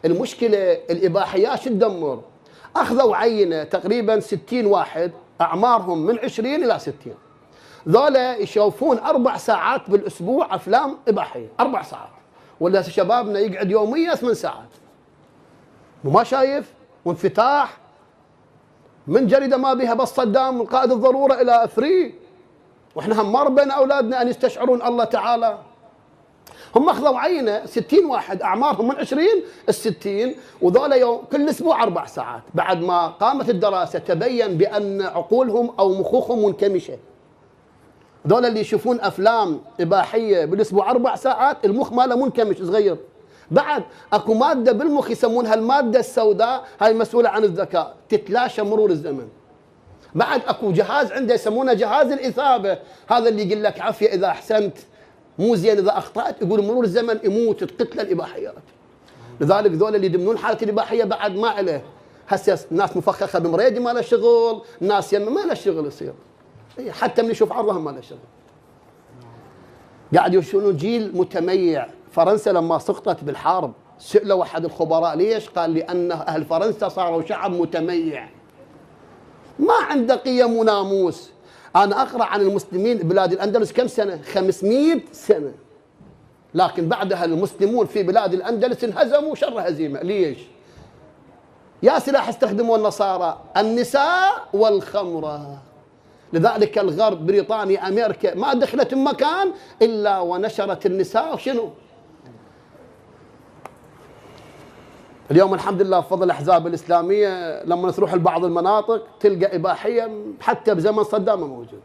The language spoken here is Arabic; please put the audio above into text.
المشكلة الإباحيات شو تدمر؟ أخذوا عينة تقريبا 60 واحد أعمارهم من 20 إلى 60، ذولا يشوفون 4 ساعات بالأسبوع أفلام إباحية، 4 ساعات، ولا شبابنا يقعد يوميا 8 ساعات. وما شايف؟ وانفتاح من جريدة ما بها بس صدام القائد الضرورة إلى فري. وإحنا هم ما ربينا أولادنا أن يستشعرون الله تعالى. هم أخذوا عينة 60 واحد أعمارهم من 20 ل60، وذولا يوم كل أسبوع 4 ساعات. بعد ما قامت الدراسة تبين بأن عقولهم أو مخوخهم منكمشة. ذولا اللي يشوفون أفلام إباحية بالأسبوع 4 ساعات المخ ماله منكمش صغير. بعد اكو مادة بالمخ يسمونها المادة السوداء، هاي مسؤولة عن الذكاء، تتلاشى مرور الزمن. بعد اكو جهاز عنده يسمونه جهاز الإثابة، هذا اللي يقول لك عافية إذا أحسنت، مو زين إذا أخطأت، يقول مرور الزمن يموت تقتل الإباحيات. لذلك ذولا اللي يدمنون حالة الإباحية بعد ما عليه. هسه ناس مفخخة بمريدي ما له شغل، ناس يم ما له شغل يصير. حتى من يشوف عرضهم ما له شغل. قاعد يشوفون جيل متميع. فرنسا لما سقطت بالحرب سئلوا أحد الخبراء ليش؟ قال لأن أهل فرنسا صاروا شعب متميع ما عنده قيم وناموس. أنا أقرأ عن المسلمين بلاد الأندلس كم سنة؟ 500 سنة، لكن بعدها المسلمون في بلاد الأندلس انهزموا شر هزيمة. ليش؟ يا سلاح استخدموا النصارى، النساء والخمرة. لذلك الغرب بريطانيا أمريكا ما دخلت مكان إلا ونشرت النساء. شنو؟ اليوم الحمد لله بفضل الأحزاب الإسلامية لما تروح لبعض المناطق تلقى إباحية حتى بزمن صدام موجود.